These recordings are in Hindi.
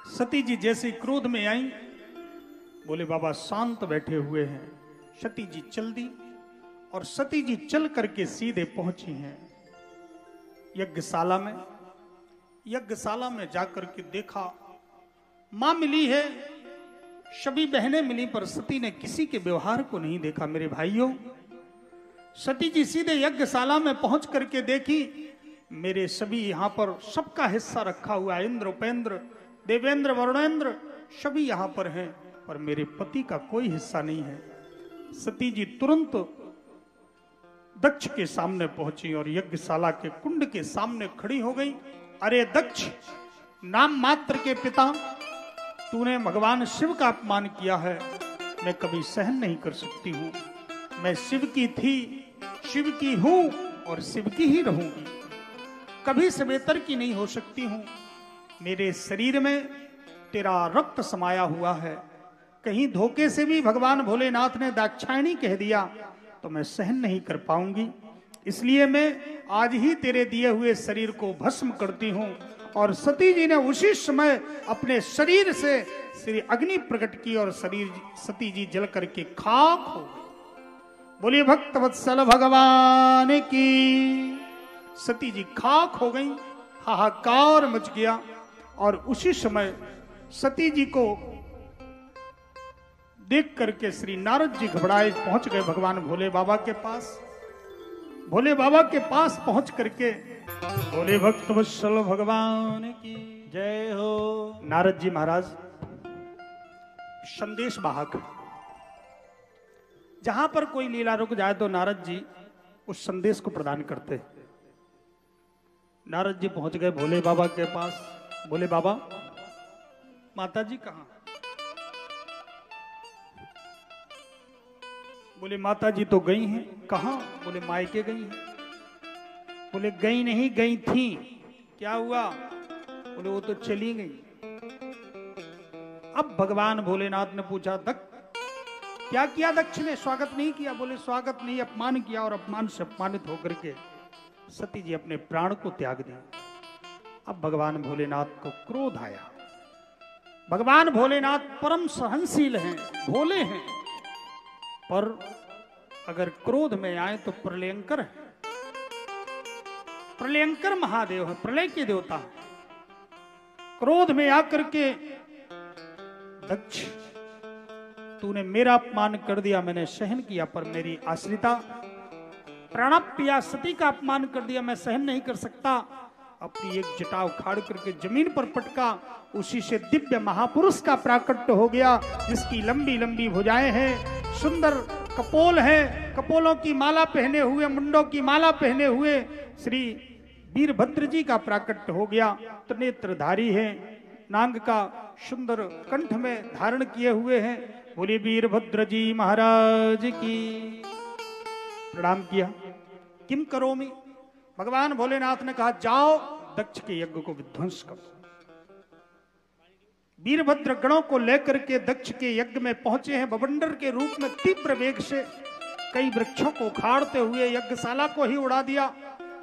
सती जी जैसे क्रोध में आई, बोले बाबा शांत बैठे हुए हैं। सती जी चल दी और सती जी चल करके सीधे पहुंची हैं यज्ञशाला में। यज्ञशाला में जाकर के देखा, मां मिली है, सभी बहनें मिली, पर सती ने किसी के व्यवहार को नहीं देखा। मेरे भाइयों, सती जी सीधे यज्ञशाला में पहुंच करके देखी, मेरे सभी यहां पर सबका हिस्सा रखा हुआ है, इंद्र उपेंद्र देवेंद्र वरुणेंद्र सभी यहां पर हैं, पर मेरे पति का कोई हिस्सा नहीं है। सती जी तुरंत दक्ष के सामने पहुंची और यज्ञशाला के कुंड के सामने खड़ी हो गई। अरे दक्ष, नाम मात्र के पिता, तूने भगवान शिव का अपमान किया है, मैं कभी सहन नहीं कर सकती हूं। मैं शिव की थी, शिव की हूं और शिव की ही रहूंगी, कभी सवेतर की नहीं हो सकती हूं। मेरे शरीर में तेरा रक्त समाया हुआ है, कहीं धोखे से भी भगवान भोलेनाथ ने दाक्षायणी कह दिया तो मैं सहन नहीं कर पाऊंगी। इसलिए मैं आज ही तेरे दिए हुए शरीर को भस्म करती हूं। और सती जी ने उसी समय अपने शरीर से श्री अग्नि प्रकट की और सती जी जल करके खाक हो गई। बोलिए भक्त वत्सल भगवान की। सती जी खाक हो गई, हाहाकार मच गया। और उसी समय सती जी को देख करके श्री नारद जी घबराए पहुंच गए भगवान भोले बाबा के पास। भोले बाबा के पास पहुंच करके बोले भक्त वत्सल भगवान की जय हो। नारद जी महाराज संदेश वाहक, जहां पर कोई लीला रुक जाए तो नारद जी उस संदेश को प्रदान करते। नारद जी पहुंच गए भोले बाबा के पास। बोले बाबा, माता जी कहां? बोले माता जी तो गई हैं। कहां? बोले मायके गई हैं। बोले गई नहीं, गई थी। क्या हुआ? बोले वो तो चली गई। अब भगवान भोलेनाथ ने पूछा, क्या किया दक्ष ने? स्वागत नहीं किया? बोले स्वागत नहीं, अपमान किया, और अपमान से अपमानित होकर के सती जी अपने प्राण को त्याग दिया। अब भगवान भोलेनाथ को क्रोध आया। भगवान भोलेनाथ परम सहनशील हैं, भोले हैं, पर अगर क्रोध में आए तो प्रलयंकर है। प्रलयंकर महादेव है, प्रलय के देवता है। क्रोध में आकर के, दक्ष तूने मेरा अपमान कर दिया, मैंने सहन किया, पर मेरी आश्रिता प्राणप्रिया सती का अपमान कर दिया, मैं सहन नहीं कर सकता। अपनी एक जटा उखाड़ करके जमीन पर पटका, उसी से दिव्य महापुरुष का प्राकट्य हो गया, जिसकी लंबी लंबी भुजाएं हैं, सुंदर कपोल है, कपोलों की माला पहने हुए, मुंडों की माला पहने हुए श्री वीरभद्र जी का प्राकट्य हो गया। तो नेत्रधारी है, नांग का सुंदर कंठ में धारण किए हुए हैं। बोले वीरभद्र जी महाराज की। प्रणाम किया। किम करोमि? भगवान भोलेनाथ ने कहा, जाओ दक्ष के यज्ञ को विध्वंस करो। वीरभद्र गणों को लेकर के दक्ष के यज्ञ में पहुंचे हैं। बवंडर के रूप में तीव्र वेग से कई वृक्षों को उखाड़ते हुए यज्ञशाला को ही उड़ा दिया।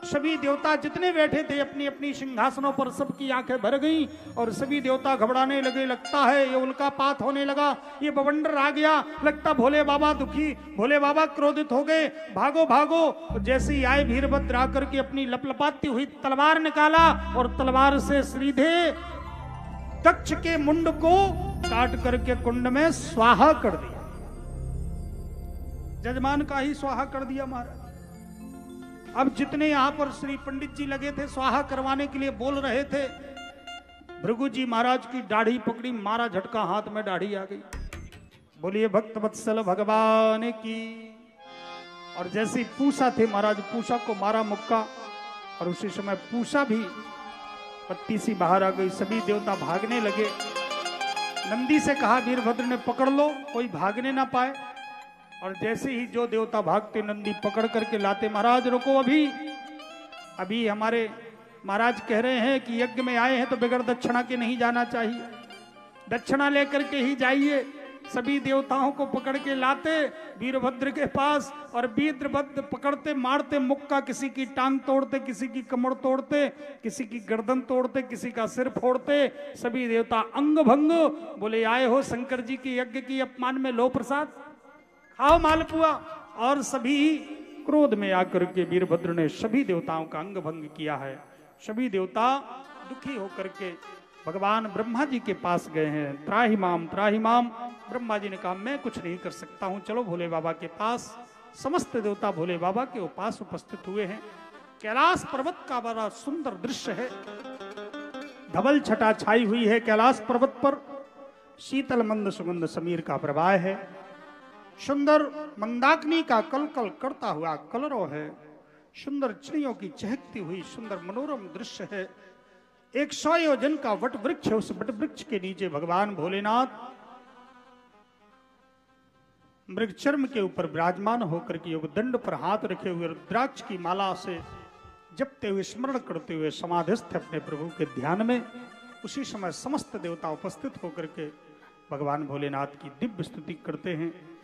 सभी देवता जितने बैठे थे अपनी अपनी सिंहासनों पर, सबकी आंखें भर गईं और सभी देवता घबराने लगे। लगता है ये उल्कापात होने लगा, ये बवंडर आ गया, लगता भोले बाबा दुखी, भोले बाबा क्रोधित हो गए, भागो भागो। जैसे ही आए वीरभद्र आकर के अपनी लपलपाती हुई तलवार निकाला और तलवार से सीधे दक्ष के मुंड को काट करके कुंड में स्वाहा कर दिया। जजमान का ही स्वाहा कर दिया महाराज। अब जितने यहां पर श्री पंडित जी लगे थे स्वाहा करवाने के लिए बोल रहे थे, भृगु जी महाराज की दाढ़ी पकड़ी, मारा झटका, हाथ में दाढ़ी आ गई। बोलिए भक्त वत्सल भगवान की। और जैसे पूषा थे महाराज, पूषा को मारा मुक्का, और उसी समय पूषा भी पत्ती सी बाहर आ गई। सभी देवता भागने लगे। नंदी से कहा वीरभद्र ने, पकड़ लो, कोई भागने ना पाए। और जैसे ही जो देवता भागते, नंदी पकड़ करके लाते। महाराज रुको, अभी हमारे महाराज कह रहे हैं कि यज्ञ में आए हैं तो बगैर दक्षिणा के नहीं जाना चाहिए, दक्षिणा लेकर के ही जाइए। सभी देवताओं को पकड़ के लाते वीरभद्र के पास, और वीरभद्र पकड़ते मारते मुक्का, किसी की टांग तोड़ते, किसी की कमर तोड़ते, किसी की गर्दन तोड़ते, किसी का सिर फोड़ते। सभी देवता अंग भंग। बोले आए हो शंकर जी के यज्ञ की अपमान में, लो प्रसाद, खाओ मालपुआ। और सभी क्रोध में आकर के वीरभद्र ने सभी देवताओं का अंग भंग किया है। सभी देवता दुखी होकर के भगवान ब्रह्मा जी के पास गए हैं। त्राहि माम त्राहि माम। ब्रह्मा जी ने कहा मैं कुछ नहीं कर सकता हूं, चलो भोले बाबा के पास। समस्त देवता भोले बाबा के पास उपस्थित हुए हैं। कैलाश पर्वत का बड़ा सुंदर दृश्य है। धवल छटा छाई हुई है कैलाश पर्वत पर। शीतल मंद सुगंध समीर का प्रवाह है। सुंदर मंदाकिनी का कलकल करता हुआ कलरव है। सुंदर चिड़ियों की चहकती हुई सुंदर मनोरम दृश्य है। 100 योजन का वट वृक्ष है। उस वट वृक्ष के नीचे भगवान भोलेनाथ मृगचर्म के ऊपर विराजमान होकर के योग दंड पर हाथ रखे हुए रुद्राक्ष की माला से जपते हुए स्मरण करते हुए समाधिस्थ अपने प्रभु के ध्यान में। उसी समय समस्त देवता उपस्थित होकर के भगवान भोलेनाथ की दिव्य स्तुति करते हैं।